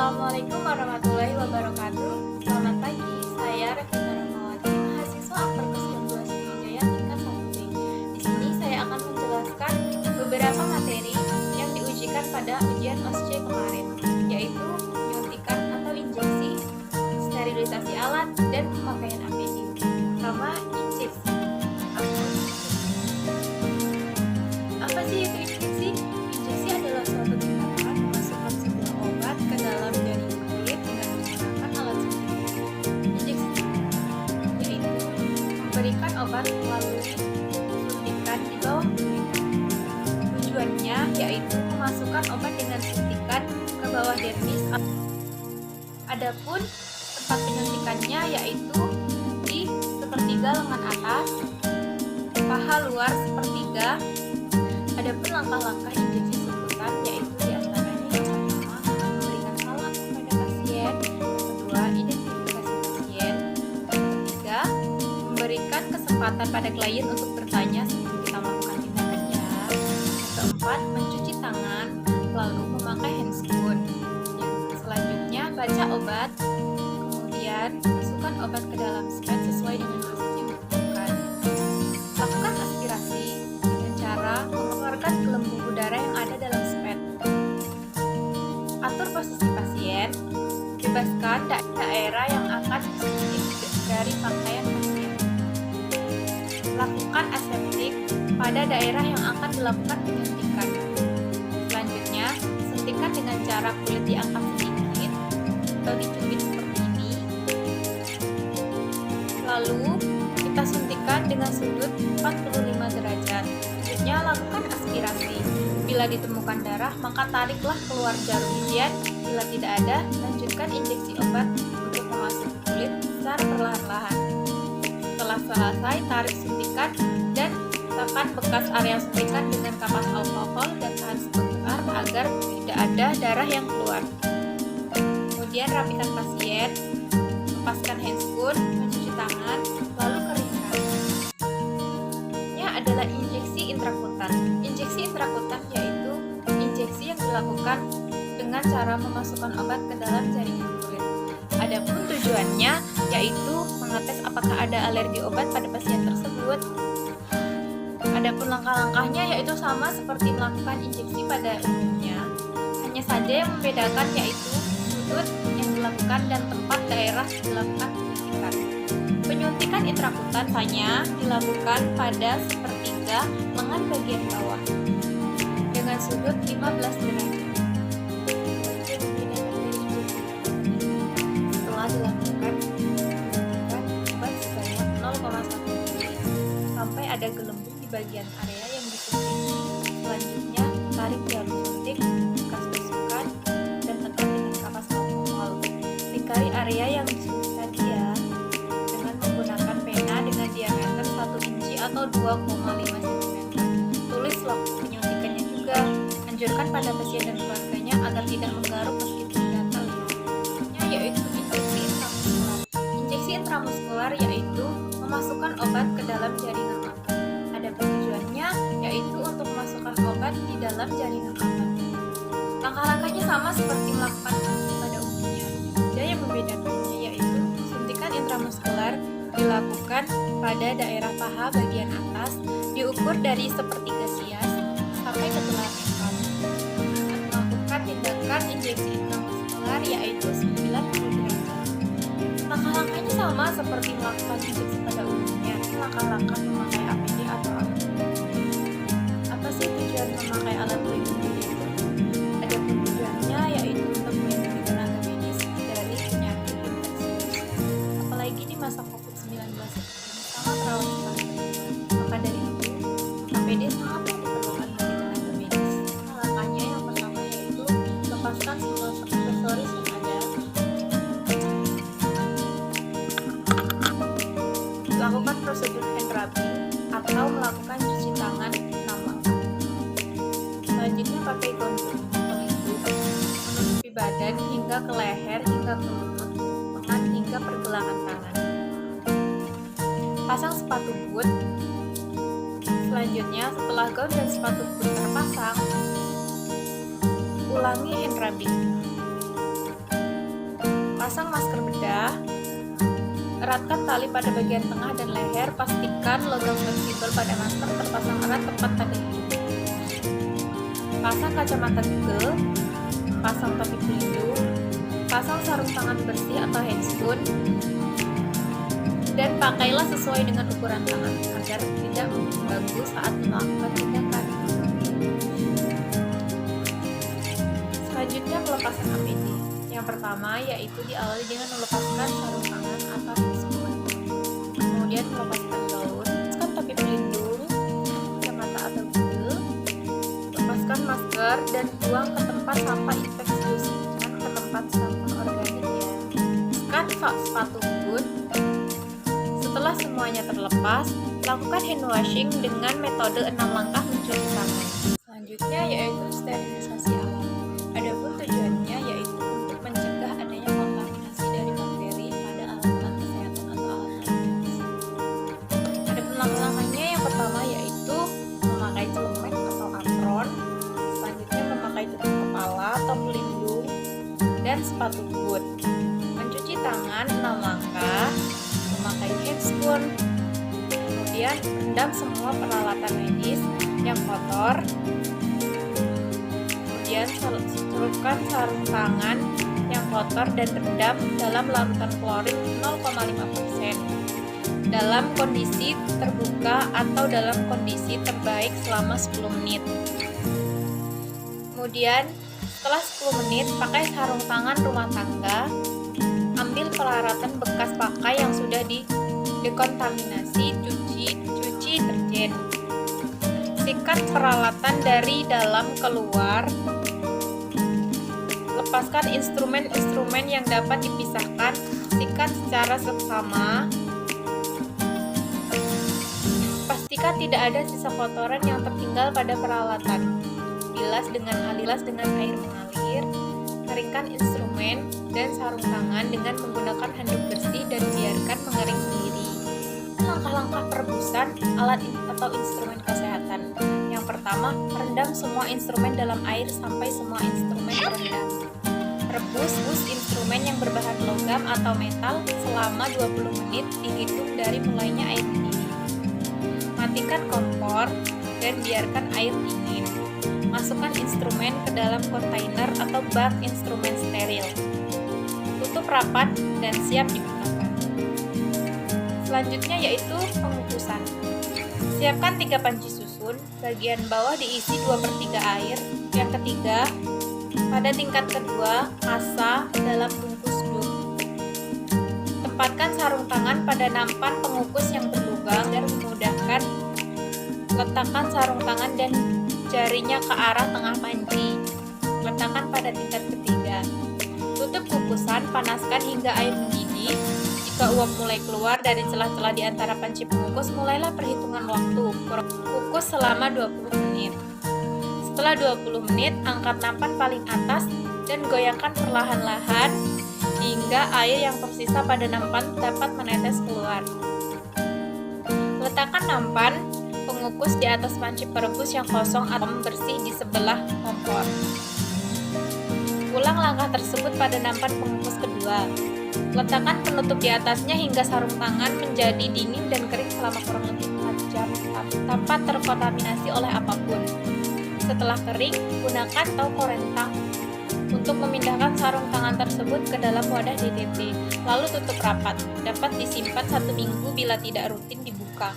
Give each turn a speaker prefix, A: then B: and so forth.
A: Assalamualaikum warahmatullahi wabarakatuh. Selamat pagi, saya Revita Rahmawati, mahasiswa Akperkes 2 Sriwijaya tingkat 1B. Di sini saya akan menjelaskan beberapa materi yang diujikan pada ujian OSCE kemarin, yaitu penyuntikan atau injeksi, sterilisasi alat, dan pemakaian APD. Pertama, injeksi. Apa sih itu injeksi? Injeksi adalah suatu tindakan memasukkan sebuah obat ke dalam jaringan kulit dengan menggunakan alat suntik. Injeksi yaitu memberikan obat melalui suntikan di bawah kulit. Tujuannya yaitu memasukkan obat dengan suntikan ke bawah dermis. Adapun tempat penyuntikannya yaitu di sepertiga lengan atas, paha luar sepertiga. Adapun langkah-langkah injeksi suntikan yaitu diantaranya yang pertama memberikan salam kepada pasien, yang kedua identifikasi pasien, yang ketiga memberikan kesempatan pada klien untuk bertanya sebelum kita melakukan tindakannya, yang keempat mencuci tangan lalu memakai handscoon, yang selanjutnya baca obat, kemudian masukkan obat ke dalam spet sesuai dengan dosis yang dibutuhkan, lakukan aspirasi dengan cara mengeluarkan gelembung udara yang ada dalam spet. Atur posisi pasien, bebaskan daerah yang akan disuntik dari pakaian pasien. Lakukan aseptik pada daerah yang akan dilakukan penyuntikan. Selanjutnya, suntikan dengan cara kulit diangkat sedikit atau dicubit seperti ini. Lalu, kita suntikan dengan sudut 45 derajat. Selanjutnya, lakukan aspirasi. Bila ditemukan darah, maka tariklah keluar jarum isian. Bila tidak ada, lanjutkan injeksi obat untuk memasuki kulit secara perlahan-lahan. Setelah selesai, tarik suntikan dan tekan bekas area suntikan dengan kapas alkohol dan tahan sebentar agar tidak ada darah yang keluar. Kemudian rapikan pasien, lepaskan handscoon, mencuci tangan, lalu keringkan. Ini adalah injeksi intrakutan. Injeksi intrakutan yaitu injeksi yang dilakukan dengan cara memasukkan obat ke dalam jaringan kulit. Adapun tujuannya yaitu mengetes apakah ada alergi obat pada pasien tersebut. Adapun langkah-langkahnya yaitu sama seperti melakukan injeksi pada umumnya. Hanya saja yang membedakan yaitu sudut yang dilakukan dan tempat daerah dilakukan penyuntikan. Penyuntikan intrakutan hanya dilakukan pada sepertiga lengan bagian bawah dengan sudut 15 derajat. Setelah dilakukan penyuntikan obat sebanyak 0,1 ml sampai ada gelembung di bagian area yang disuntik. Selanjutnya, tarik jarum suntik, bekas tusukan, dan tekan dengan kapas alkohol. Lingkari area yang disuntik tadi ya, dengan menggunakan pena dengan diameter 1 inci atau 2,5 cm. Tulis waktu penyuntikannya juga. Anjurkan pada pasien dan keluarganya agar tidak menggaruk meskipun gatal ya. Yaitu injeksi intramuskular. Injeksi intramuskular yaitu memasukkan obat ke dalam jaringan otot. Ada tujuannya yaitu untuk memasukkan obat di dalam jaringan otot. Langkah-langkahnya sama seperti melakukan injeksi pada umumnya. Saja yang membedakannya yaitu suntikan intramuskular dilakukan pada daerah paha bagian atas, diukur dari sepertiga sias sampai ke tulang ekor. Melakukan tindakan injeksi intramuskular yaitu 90 derajat. Langkah-langkahnya sama seperti melakukan injeksi pada umumnya. Langkah-langkah memakai APD atau alat pelindung diri. Apa sih tujuan memakai alat pelindung diri itu? Ada tujuannya yaitu untuk melindungi tenaga medis dari penyakit infeksius. Apalagi di masa COVID-19 ini sangat rawan sekali penularan. Maka dari itu, APD sangat diperlukan bagi tenaga medis. Langkahnya yang pertama yaitu lepaskan semua aksesoris yang ada. Lakukan prosedur hand rubbing atau melakukan cuci tangan 6 langkah. Selanjutnya pakai gaun pelindung menutupi badan hingga ke leher, hingga ke lutut, lengan, hingga pergelangan tangan. Pasang sepatu boot. Selanjutnya, setelah gaun dan sepatu boot terpasang, ulangi hand rubbing. Pasang masker bedah. Eratkan tali pada bagian tengah dan leher. Pastikan logam fleksibel pada masker terpasang erat tepat pada hidung. Pasang kacamata Google. Pasang topi pelindung. Pasang sarung tangan bersih atau handscoon. Dan pakailah sesuai dengan ukuran tangan agar tidak mengganggu saat melakukan tindakan. Selanjutnya, pelepasan APD. Yang pertama yaitu diawali dengan melepaskan sarung tangan atau handscoon. Kemudian melepaskan gaun, lepaskan topi pelindung, kacamata atau Google, lepaskan masker dan buang ke tempat sampah infeksius, bukan ke tempat sampah organik ya. Lepaskan sepatu boot. Setelah semuanya terlepas, lakukan hand washing dengan metode 6 langkah mencuci tangan. Selanjutnya yaitu sterilisasi alat. Adapun tujuannya yaitu untuk mencegah adanya kontaminasi dari bakteri pada alat-alat kesehatan atau alat medis. Adapun langkah-langkahnya yang pertama yaitu memakai celemek atau apron, selanjutnya memakai tutup kepala atau pelindung, dan sepatu boot. Mencuci tangan 6 langkah, memakai handscoon, kemudian rendam semua peralatan medis yang kotor, kemudian celupkan sarung tangan yang kotor dan rendam dalam larutan klorin 0,5% dalam kondisi terbuka atau dalam kondisi terbaik selama 10 menit. Kemudian setelah 10 menit pakai sarung tangan rumah tangga. Ambil peralatan bekas pakai yang sudah dekontaminasi, cuci deterjen. Sikat peralatan dari dalam keluar. Lepaskan instrumen-instrumen yang dapat dipisahkan. Sikat secara seksama. Pastikan tidak ada sisa kotoran yang tertinggal pada peralatan. Bilas dengan air mengalir. Keringkan instrumen dan sarung tangan dengan menggunakan handuk bersih dan biarkan mengering sendiri. Langkah-langkah perebusan alat atau instrumen kesehatan. Yang pertama, rendam semua instrumen dalam air sampai semua instrumen terendam. Rebus instrumen yang berbahan logam atau metal selama 20 menit dihitung dari mulainya air mendidih. Matikan kompor dan biarkan air dingin. Masukkan instrumen ke dalam kontainer atau bak instrumen steril. Tutup rapat dan siap digunakan. Selanjutnya yaitu pengukusan. Siapkan 3 panci susun. Bagian bawah diisi 2/3 air. Yang ketiga, pada tingkat kedua, asa dalam bungkus dum. Tempatkan sarung tangan pada nampan pengukus yang berlubang agar memudahkan. Letakkan sarung tangan dan jarinya ke arah tengah panci. Letakkan pada tingkat ketiga. Tutup kukusan, panaskan hingga air mendidih. Jika uap mulai keluar dari celah-celah di antara panci pengukus, mulailah perhitungan waktu. Kukus selama 20 menit. Setelah 20 menit, angkat nampan paling atas dan goyangkan perlahan-lahan hingga air yang tersisa pada nampan dapat menetes keluar. Letakkan nampan pengukus di atas panci perebus yang kosong atau bersih di sebelah kompor. Ulang langkah tersebut pada nampan pengukus kedua. Letakkan penutup di atasnya hingga sarung tangan menjadi dingin dan kering selama kurang lebih 4 jam tanpa terkontaminasi oleh apapun. Setelah kering, gunakan tauco rentang untuk memindahkan sarung tangan tersebut ke dalam wadah DTT, lalu tutup rapat. Dapat disimpan 1 minggu bila tidak rutin dibuka.